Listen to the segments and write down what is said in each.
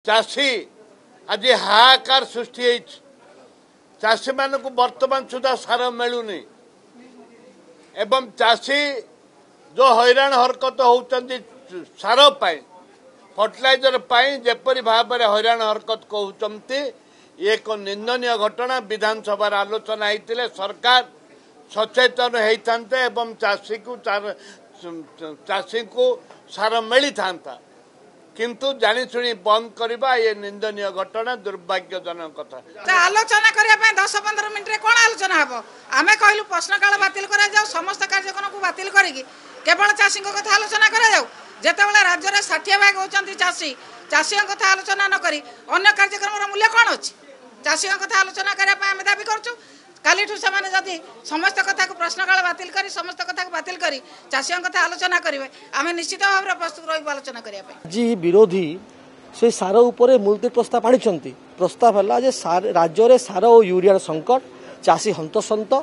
चाषी आज हाहाकार सृष्टि चाषी मान को वर्तमान सुधा सार मिलूनी एवं चाषी जो हैरान हरकत होती सार फर्टिलाइजर जेपरी भाव में हैरान हरकत कहते एक निंदनीय घटना विधानसभा आलोचना होते सरकार सचेतन होते एवं चाषी को सार मिली था किंतु जानी शुणी बंद करवा ये निंदनीय घटना दुर्भाग्यजनक कथा आलोचना करने 10-15 मिनट कौन आलोचना हम आम कहलु प्रश्नकाल बातिल कर समस्त कार्यक्रम को बातिल करी केवल चाषी कथा आलोचना करते राज्य में 60 भाग होती चाषी चाषी कथा आलोचना न करी अन्य कार्यक्रम मूल्य कौन अच्छी चाषी कथा आलोचना करने दाबी करूँ काली से समस्त कथा को प्रश्नकाल बातिल कर समस्त कथा को बातिल कर चाषी कथा आलोचना करेंगे आम निश्चित भाव में प्रस्तुत रही आलोचना करने जी विरोधी से सार उपर मुलतवी प्रस्ताव आनी प्रस्ताव है राज्य में सार और यूरिया संकट चाषी हंतसंत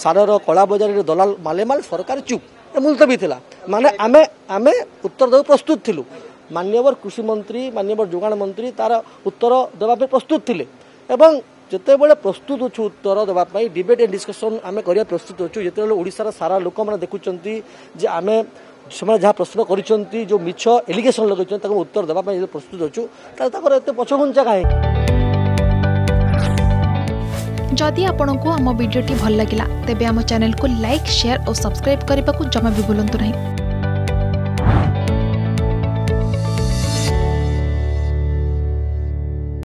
सार कला बजार दलाल मालेमाल सरकार चुप मुलतवी थिला माने आमे आमे उत्तर देव प्रस्तुत थिलु माननीय कृषि मंत्री माननीय जोगाण मंत्री तार उत्तर देवा प्रस्तुत थिले एवं जिते बड़े प्रस्तुत अच्छु उत्तर देवाई डिबेट एंड डिस्कसन आम करने प्रस्तुत अच्छु जिते ओडिशार सारा लोक मैंने देखुंत जे आम से जहाँ प्रश्न कर जो मिछ एलिगेशन लगे उत्तर देवाई प्रस्तुत अच्छु एत पछघुंचा कहीं जदि आपंक आम भिडी भल लगा तेब आम चैनल को लाइक शेयर और सब्सक्राइब करने को जमा भी भूलु नहीं।